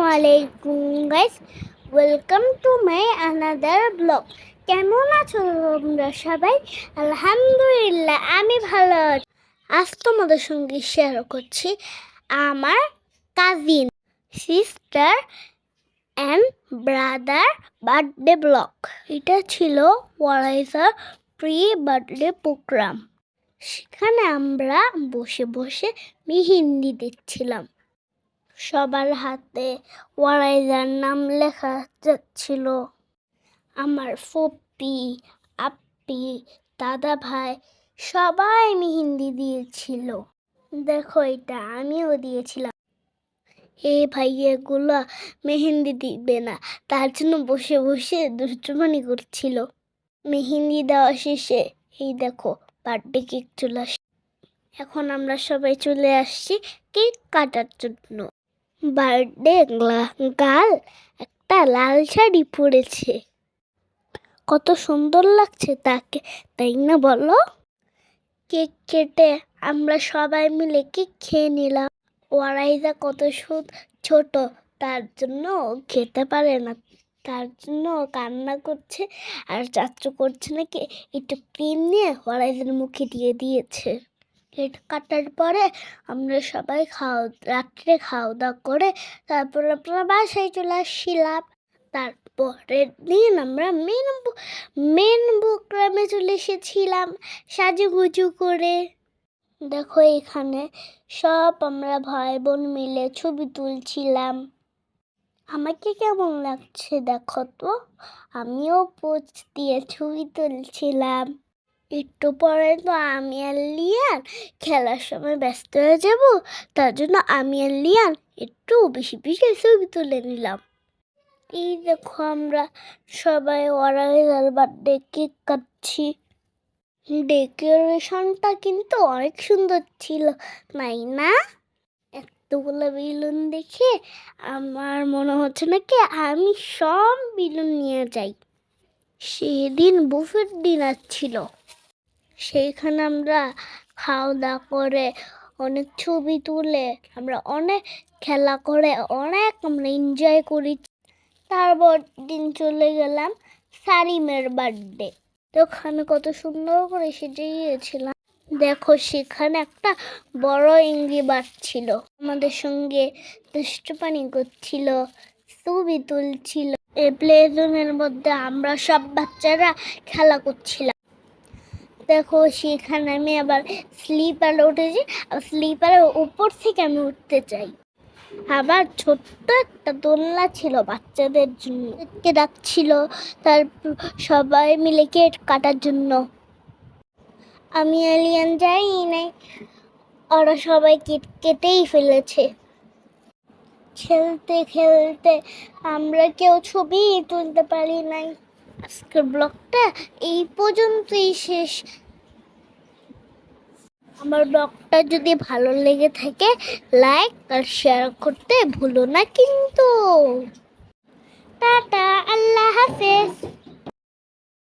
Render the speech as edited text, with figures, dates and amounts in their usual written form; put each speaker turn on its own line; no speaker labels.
আসসালামাইকুম guys, welcome to my another blog. কেমন আছো তোমরা সবাই? আলহামদুলিল্লাহ, আমি ভালো আছি। আজ তোমাদের সঙ্গে শেয়ার করছি আমার cousin, sister and brother birthday blog. এটা ছিল ওয়ারাইজার প্রি বার্থডে প্রোগ্রাম। সেখানে আমরা বসে বসে মেহেন্দি দিচ্ছিলাম। সবার হাতে ওয়ারাইজার নাম লেখা যাচ্ছিল। আমার ফুপি, আপ্পি, দাদা ভাই সবাই মেহেন্দি দিয়েছিল। দেখো, এটা আমিও দিয়েছিলাম। এই ভাইয়াগুলো মেহেন্দি দিবে না, তার জন্য বসে বসে দুষ্টুমানি করছিল। মেহেন্দি দেওয়া শেষে এই দেখো বার্থডে কেক চলে আসছে। এখন আমরা সবাই চলে আসছি কেক কাটার জন্য। বার্থডে গার্ল একটা লাল শাড়ি পরেছে, কত সুন্দর লাগছে তাকে, তাই না বলো? কেক কেটে আমরা সবাই মিলে কেক খেয়ে নিলাম। ওয়ারাইজা কত ছোট, তার জন্য খেতে পারে না, তার জন্য কান্না করছে। আর চাচ্চু করছে নাকি একটু ক্রিম নিয়ে ওয়ারাইজার মুখে দিয়ে দিয়েছে। কেক কাটার পরে আমরা সবাই রাত্রে খাওয়া দাওয়া করে তারপর আমরা বাসায় চলে আসছিলাম। তারপরের দিন আমরা মেন প্রোগ্রামে চলে এসেছিলাম সাজুগুজু করে। দেখো, এখানে সব আমরা ভাই বোন মিলে ছবি তুলছিলাম। আমাকে কেমন লাগছে দেখো তো, আমিও পোজ দিয়ে ছবি তুলছিলাম। একটু পরে তো আমি আর লিয়ান খেলার সময় ব্যস্ত হয়ে যাব, তার জন্য আমি আর লিয়ান একটু বেশি বেশি ছবি তুলে নিলাম। এই দেখো, আমরা সবাই ওয়ারাইজার বার্থডে কেক কাটছি। ডেকোরেশনটা কিন্তু অনেক সুন্দর ছিল, তাই না? এতগুলো বেলুন দেখে আমার মনে হচ্ছে নাকি আমি সব বেলুন নিয়ে যাই। সেদিন বুফেট ডিনার ছিল, সেইখানে আমরা খাওয়া দাওয়া করে অনেক ছবি তুলে আমরা অনেক খেলা করে আমরা এনজয় করি। তারপর দিন চলে গেলাম সারিমের বার্থডে। ওখানে কত সুন্দর করে সেজে গিয়েছিলাম। দেখো, সেখানে একটা বড় ইংরি বার্ড ছিল, আমাদের সঙ্গে দুষ্টুপানি করছিল, ছবি তুলছিল। এই প্লে জোনের মধ্যে আমরা সব বাচ্চারা খেলা করছিলাম। দেখো, সেখানে আমি আবার স্লিপারে উঠেছি, আর স্লিপারের উপর থেকে আমি উঠতে চাই। আবার ছোট্ট একটা দোলনা ছিল বাচ্চাদের জন্য, ডাকছিল তার সবাই মিলে কেক কাটার জন্য। আমি এলিয়ান যাই নাই, ওরা সবাই কেটেই ফেলেছে। খেলতে খেলতে আমরা কেউ ছবি তুলতে পারি নাই। আজকের ব্লগটা এই পর্যন্তই শেষ। আমার ব্লগটা যদি ভালো লেগে থাকে লাইক আর শেয়ার করতে ভুলো না কিন্তু। টাটা, আল্লাহ হাফেজ।